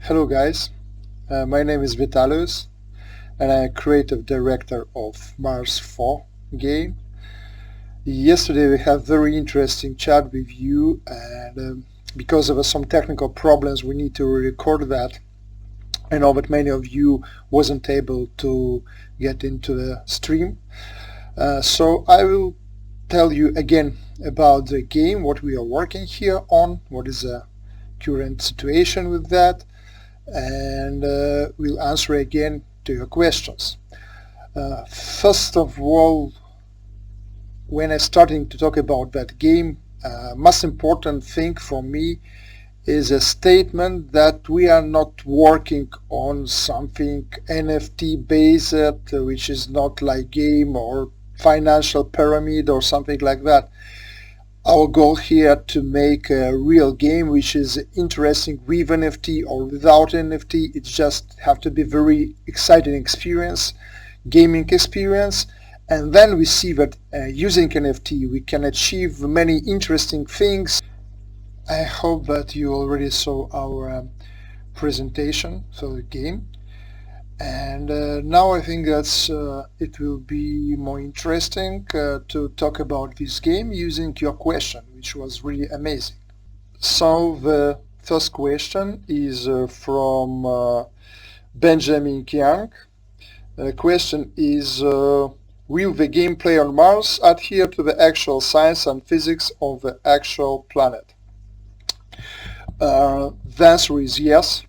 Hello guys, my name is Vitalijus and I'm Creative Director of Mars4 game. Yesterday we had very interesting chat with you and because of some technical problems we need to record that. I know that many of you wasn't able to get into the stream. So I will tell you again about the game, what we are working here on, what is the current situation with that, and we'll answer again to your questions. First of all, when I starting to talk about that game, most important thing for me is a statement that we are not working on something NFT based, which is not like game or financial pyramid or something like that. Our goal here to make a real game which is interesting with NFT or without NFT. It just have to be very exciting experience, gaming experience, and then we see that using NFT we can achieve many interesting things. I hope that you already saw our presentation for the game, and now I think that's it will be more interesting to talk about this game using your question, which was really amazing. So the first question is from Benjamin Kiang. The question is, will the gameplay on Mars adhere to the actual science and physics of the actual planet? The answer is yes.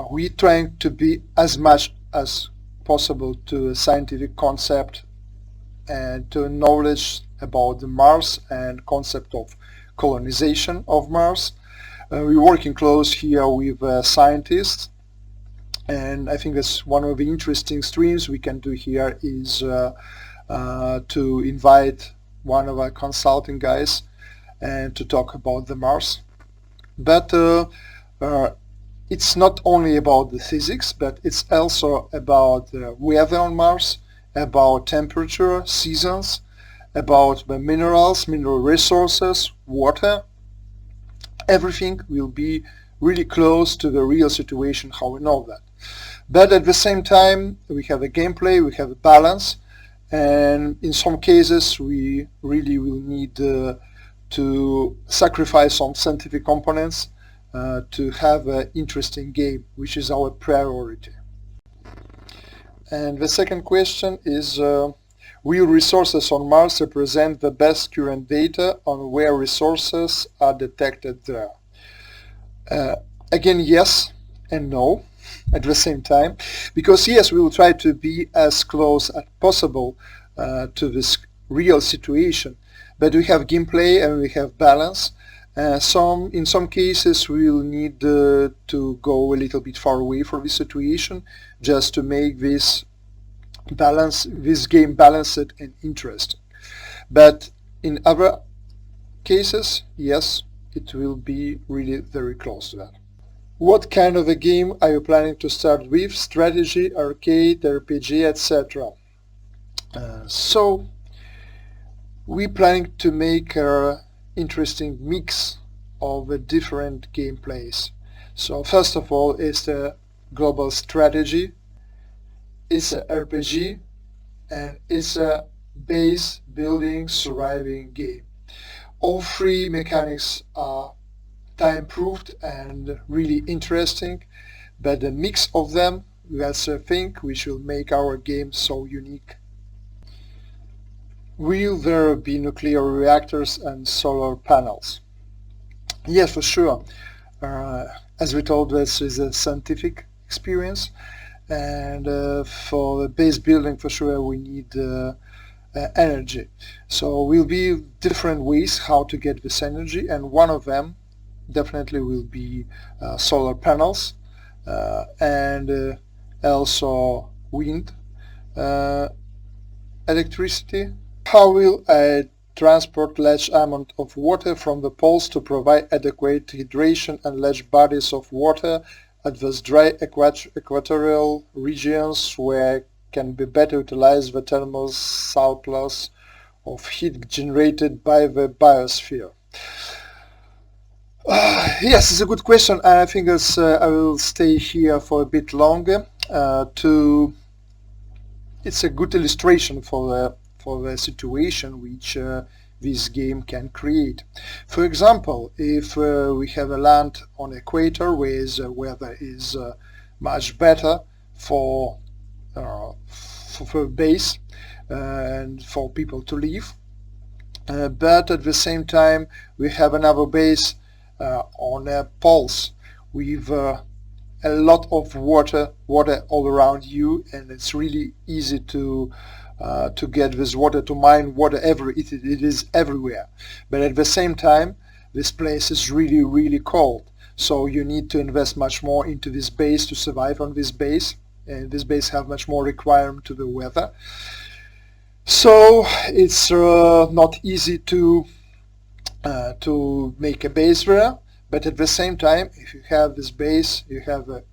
We're trying to be as much as possible to a scientific concept and to knowledge about the Mars and concept of colonization of Mars. We're working close here with scientists, and I think that's one of the interesting streams we can do here is to invite one of our consulting guys and to talk about the Mars. But it's not only about the physics, but it's also about the weather on Mars, about temperature, seasons, about the minerals, mineral resources, water. Everything will be really close to the real situation, how we know that. But at the same time, we have a gameplay, we have a balance, and in some cases we really will need to sacrifice some scientific components to have an interesting game, which is our priority. And the second question is, will resources on Mars represent the best current data on where resources are detected there? Again, yes and no at the same time, because yes, we will try to be as close as possible to this real situation, but we have gameplay and we have balance. In some cases we will need to go a little bit far away from this situation just to make this game balanced and interesting. But in other cases, yes, it will be really very close to that. What kind of a game are you planning to start with? Strategy, arcade, RPG, etc. So we're planning to make a interesting mix of different gameplays. So first of all, it's the global strategy, it's an RPG, and it's a base building surviving game. All three mechanics are time proved and really interesting, but the mix of them, that's a thing which will make our game so unique. Will there be nuclear reactors and solar panels? Yes, for sure. As we told, this is a scientific experience, and for the base building, for sure, we need energy. So will be different ways how to get this energy, and one of them definitely will be solar panels and also wind electricity. How will I transport large amount of water from the poles to provide adequate hydration and large bodies of water at those dry equatorial regions where can be better utilize the thermal surplus of heat generated by the biosphere? Yes, it's a good question. I think I will stay here for a bit longer. It's a good illustration for the situation which this game can create. For example, if we have a land on equator where the weather is much better for base and for people to live, but at the same time we have another base on poles with a lot of water all around you, and it's really easy to get this water, to mine water. It is everywhere, but at the same time this place is really cold, so you need to invest much more into this base to survive on this base, and this base have much more requirement to the weather. So it's not easy to make a base there, but at the same time, if you have this base, you have a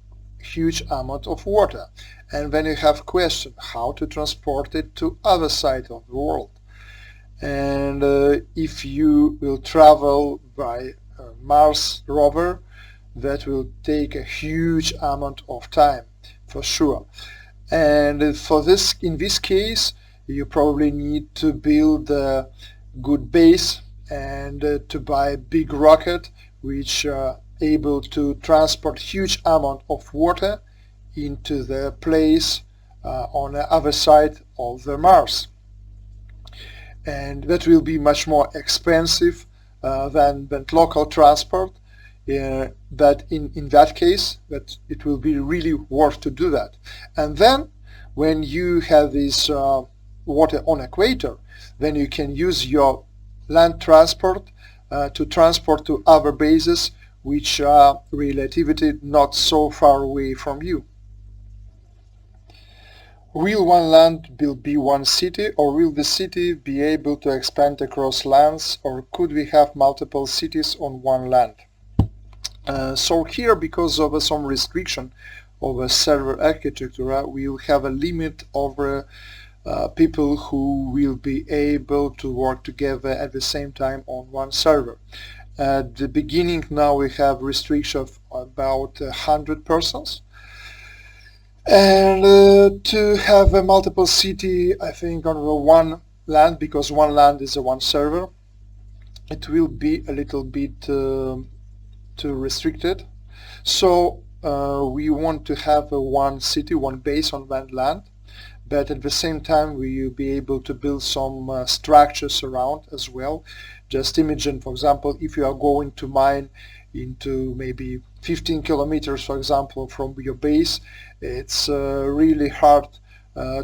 huge amount of water, and then you have question how to transport it to other side of the world. And if you will travel by Mars rover, that will take a huge amount of time for sure. And for this, in this case, you probably need to build a good base and to buy a big rocket which are able to transport huge amount of water into the place on the other side of the Mars. And that will be much more expensive than local transport, but in that case that it will be really worth to do that. And then when you have this water on equator, then you can use your land transport to transport to other bases which are relatively not so far away from you. Will one land be one city, or will the city be able to expand across lands, or could we have multiple cities on one land? So here, because of some restriction of a server architecture, we will have a limit over people who will be able to work together at the same time on one server. At the beginning now we have restriction of about 100 persons, and to have a multiple city, I think on the one land, because one land is a one server, it will be a little bit too restricted. So we want to have a one city, one base on one land, but at the same time we will be able to build some structures around as well. Just imagine, for example, if you are going to mine into maybe 15 kilometers, for example, from your base, it's really hard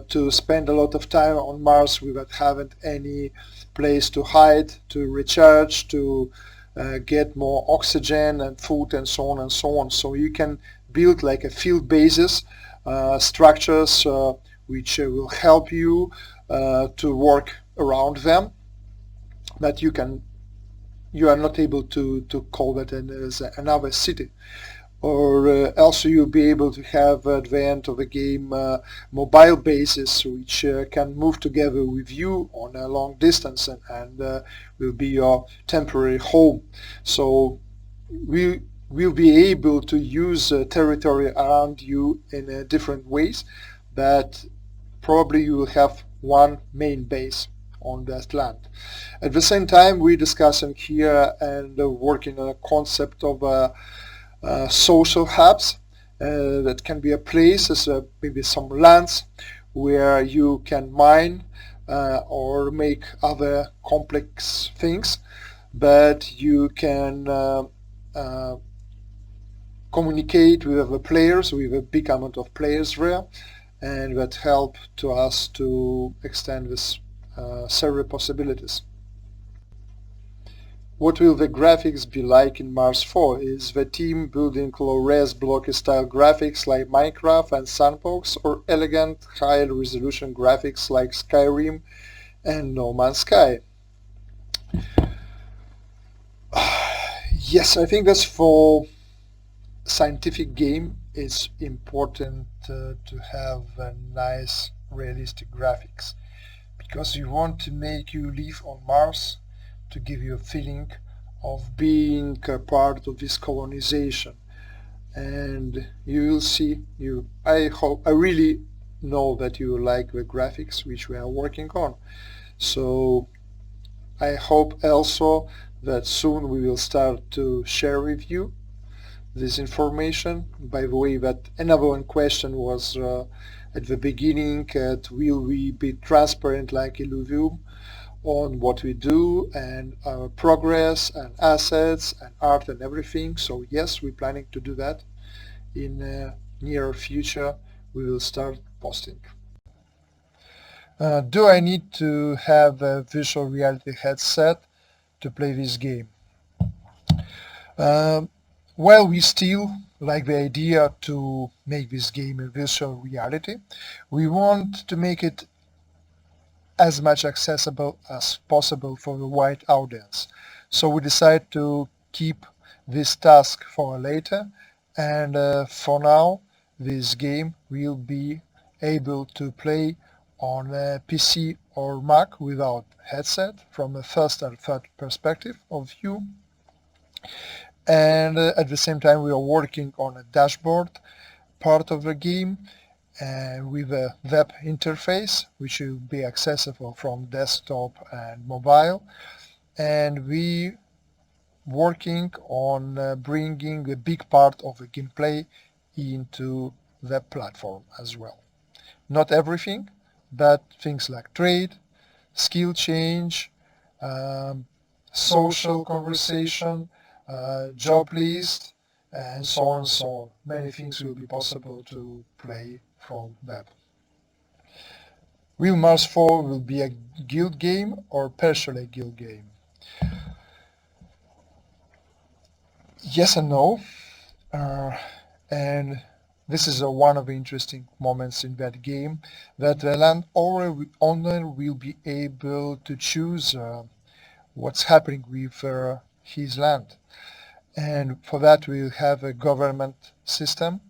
to spend a lot of time on Mars without having any place to hide, to recharge, to get more oxygen and food and so on and so on. So you can build like a field basis structures which will help you to work around them, but you are not able to call that as another city. Or also you'll be able to have at the end of the game mobile bases which can move together with you on a long distance and will be your temporary home. So we will be able to use territory around you in different ways, but probably you will have one main base on that land. At the same time, we're discussing here and working on a concept of social hubs that can be a place as maybe some lands where you can mine or make other complex things, but you can communicate with other players, with a big amount of players there, and that help to us to extend this server possibilities. What will the graphics be like in Mars 4? Is the team building low-res blocky style graphics like Minecraft and Sandbox, or elegant higher resolution graphics like Skyrim and No Man's Sky? Yes, I think that's for scientific game. It's important to have a nice realistic graphics, because you want to make you live on Mars, to give you a feeling of being a part of this colonization. And you will see, I really know that you like the graphics which we are working on. So I hope also that soon we will start to share with you this information. By the way, that another one question was at the beginning, will we be transparent like Illuvium on what we do and our progress and assets and art and everything? So yes, we're planning to do that. In near future we will start posting. Do I need to have a virtual reality headset to play this game? Well, we still like the idea to make this game a virtual reality. We want to make it as much accessible as possible for the wide audience. So we decide to keep this task for later, and for now this game will be able to play on a PC or Mac without headset from a first and third perspective of view. And at the same time we are working on a dashboard part of the game with a web interface which will be accessible from desktop and mobile, and we working on bringing a big part of the gameplay into the platform as well. Not everything, but things like trade, skill change, um, social conversation, job list, and so on and so on. Many things will be possible to play from web. Will Mars 4 will be a guild game or partially a guild game? Yes and no. And this is one of the interesting moments in that game, that the landowner will be able to choose what's happening with his land. And for that we'll have a government system.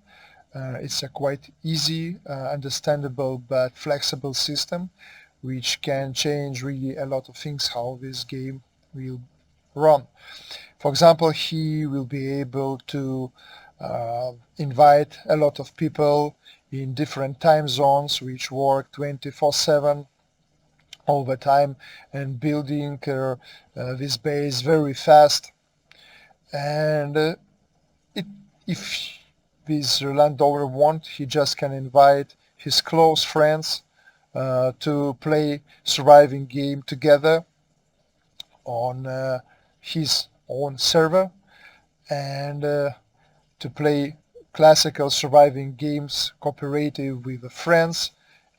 It's a quite easy, understandable but flexible system which can change really a lot of things how this game will run. For example, he will be able to invite a lot of people in different time zones which work 24/7 all the time and building this base very fast. And if this landowner wants, he just can invite his close friends to play surviving game together on his own server, and to play classical surviving games cooperative with the friends,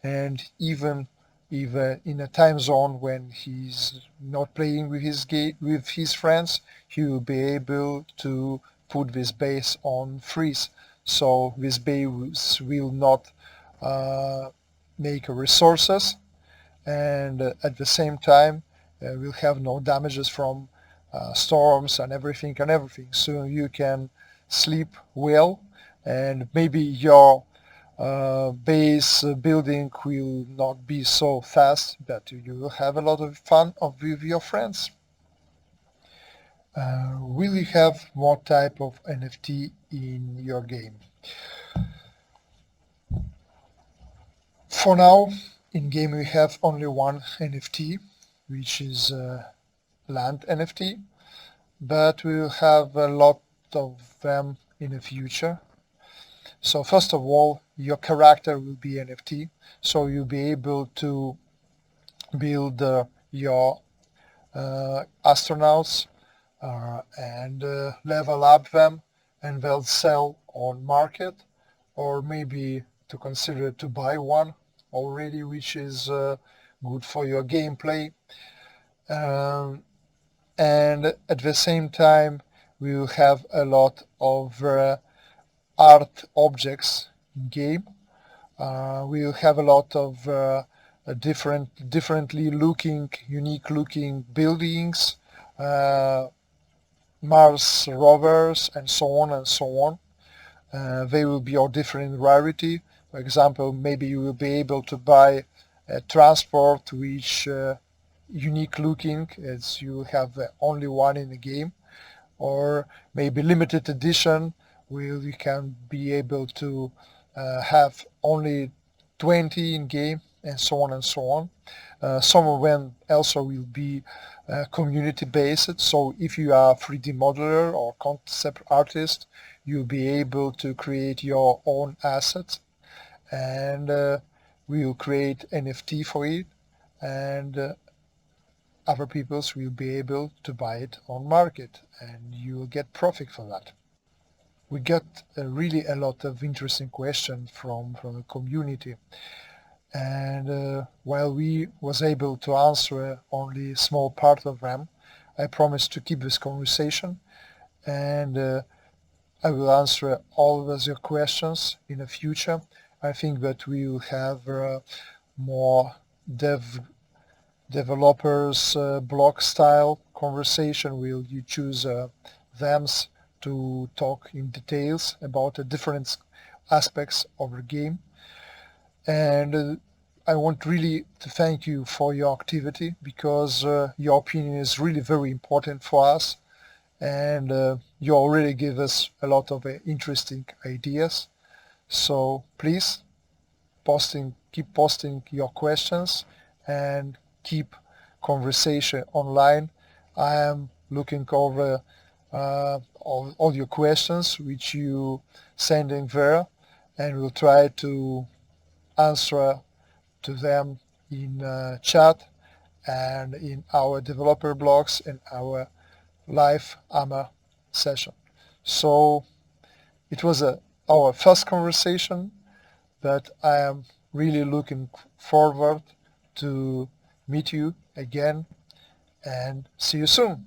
and even if in a time zone when he's not playing with his friends, he will be able to put this base on freeze, so this base will not make resources, and at the same time will have no damages from storms and everything. So you can sleep well, and maybe your base building will not be so fast, but you will have a lot of fun with your friends. Will you have more type of NFT in your game? For now, in game we have only one NFT, which is land NFT, but we will have a lot of them in the future. So first of all, your character will be NFT, so you'll be able to build your astronauts and level up them, and they'll sell on market, or maybe to consider to buy one already, which is good for your gameplay. And at the same time we will have a lot of art objects in game. We will have a lot of differently looking, unique looking buildings, Mars rovers, and so on and so on. They will be of different rarity. For example, maybe you will be able to buy a transport which unique looking, as you have only one in the game, or maybe limited edition where you can be able to have only 20 in game, and so on and so on. Some of them also will be community based, so if you are 3D modeler or concept artist, you'll be able to create your own asset, and we'll create NFT for it, and other peoples will be able to buy it on market, and you will get profit for that. We got really a lot of interesting questions from the community, and while we was able to answer only a small part of them, I promised to keep this conversation, and I will answer all of your questions in the future. I think that we will have more developers blog style conversation. Will you choose thems to talk in details about the different aspects of the game. And I want really to thank you for your activity, because your opinion is really very important for us, and you already give us a lot of interesting ideas. So please keep posting your questions and keep conversation online. I am looking over all your questions which you sending there, and we'll try to answer to them in chat and in our developer blogs and our live AMA session. So it was our first conversation, but I am really looking forward to meet you again, and see you soon.